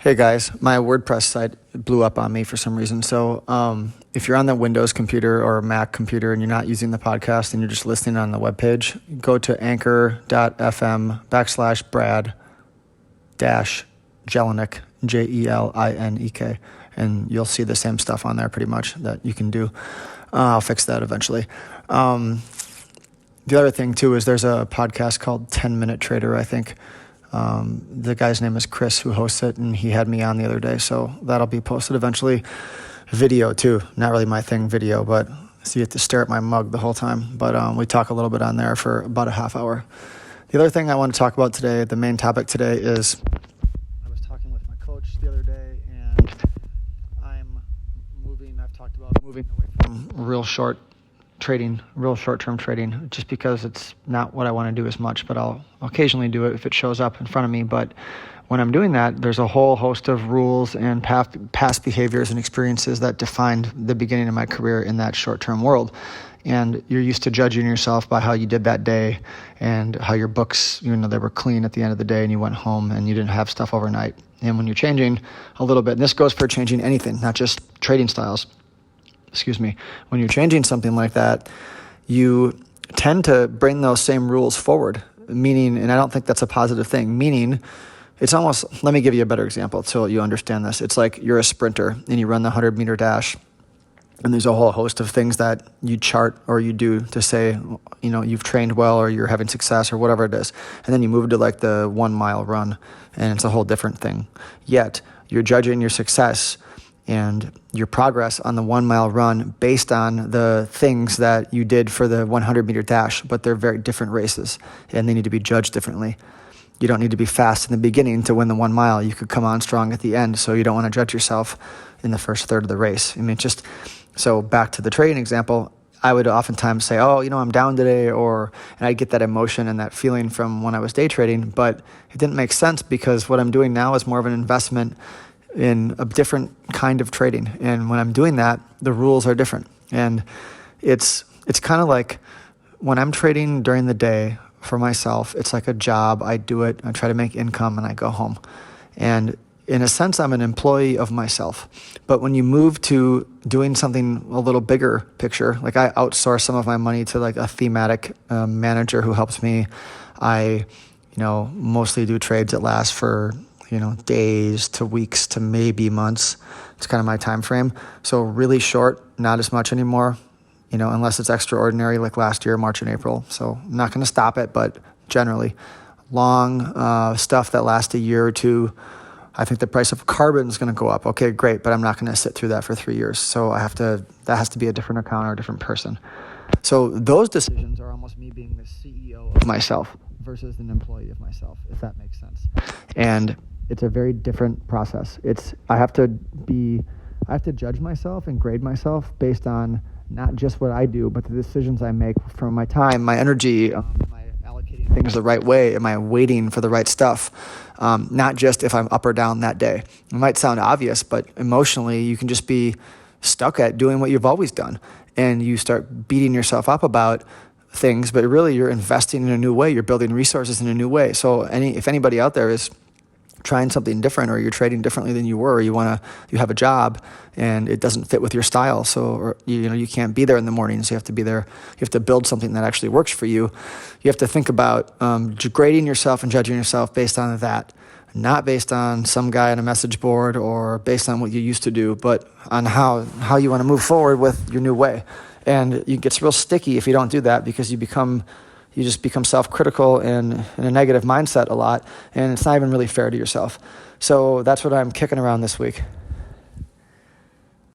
Hey guys, my WordPress site blew up on me for some reason. So if you're on the Windows computer or Mac computer and you're not using the podcast and you're just listening on the webpage, go to anchor.fm/Brad Jelinek, Jelinek, and you'll see the same stuff on there pretty much that you can do. I'll fix that eventually. The other thing too is there's a podcast called 10 Minute Trader, I think. The guy's name is Chris who hosts it, and he had me on the other day, so that'll be posted eventually. Video too, not really my thing, video, but so you have to stare at my mug the whole time. But we talk a little bit on there for about a half hour. The other thing I want to talk about today, the main topic today, is I was talking with my coach the other day, and I've talked about moving away from real short-term trading, just because it's not what I want to do as much, but I'll occasionally do it if it shows up in front of me. But when I'm doing that, there's a whole host of rules and past behaviors and experiences that defined the beginning of my career in that short-term world. And you're used to judging yourself by how you did that day and how your books, they were clean at the end of the day and you went home and you didn't have stuff overnight. And when you're changing a little bit, and this goes for changing anything, not just trading styles, when you're changing something like that, you tend to bring those same rules forward, meaning, and I don't think that's a positive thing, meaning it's almost, let me give you a better example so you understand this. It's like you're a sprinter and you run the 100-meter dash, and there's a whole host of things that you chart or you do to say, you've trained well or you're having success or whatever it is. And then you move to like the 1 mile run, and it's a whole different thing. Yet you're judging your success and your progress on the 1 mile run based on the things that you did for the 100-meter dash, but they're very different races and they need to be judged differently. You don't need to be fast in the beginning to win the 1 mile. You could come on strong at the end, so you don't want to judge yourself in the first third of the race. So back to the trading example, I would oftentimes say, I'm down today, and I'd get that emotion and that feeling from when I was day trading, but it didn't make sense because what I'm doing now is more of an investment in a different kind of trading. And when I'm doing that, the rules are different. And it's kind of like when I'm trading during the day for myself, it's like a job. I do it, I try to make income, and I go home. And in a sense, I'm an employee of myself. But when you move to doing something a little bigger picture, like I outsource some of my money to like a thematic manager who helps me. I, mostly do trades that last for days to weeks to maybe months. It's kind of my time frame. So really short, not as much anymore, unless it's extraordinary like last year, March and April. So I'm not going to stop it, but generally long stuff that lasts a year or two. I think the price of carbon is going to go up. Okay, great, but I'm not going to sit through that for 3 years. So that has to be a different account or a different person. So those decisions are almost me being the CEO of myself versus an employee of myself, if that makes sense. And it's a very different process. I have to judge myself and grade myself based on not just what I do, but the decisions I make from my time, my energy. Am I allocating things the right way? Am I waiting for the right stuff? Not just if I'm up or down that day. It might sound obvious, but emotionally, you can just be stuck at doing what you've always done, and you start beating yourself up about things, but really you're investing in a new way. You're building resources in a new way. So if anybody out there is trying something different, or you're trading differently than you were, or you have a job and it doesn't fit with your style, or you can't be there in the mornings, you have to be there, you have to build something that actually works for you. You have to think about grading yourself and judging yourself based on that, not based on some guy on a message board or based on what you used to do, but on how you want to move forward with your new way. And it gets real sticky if you don't do that, because you just become self-critical and in a negative mindset a lot, and it's not even really fair to yourself. So that's what I'm kicking around this week.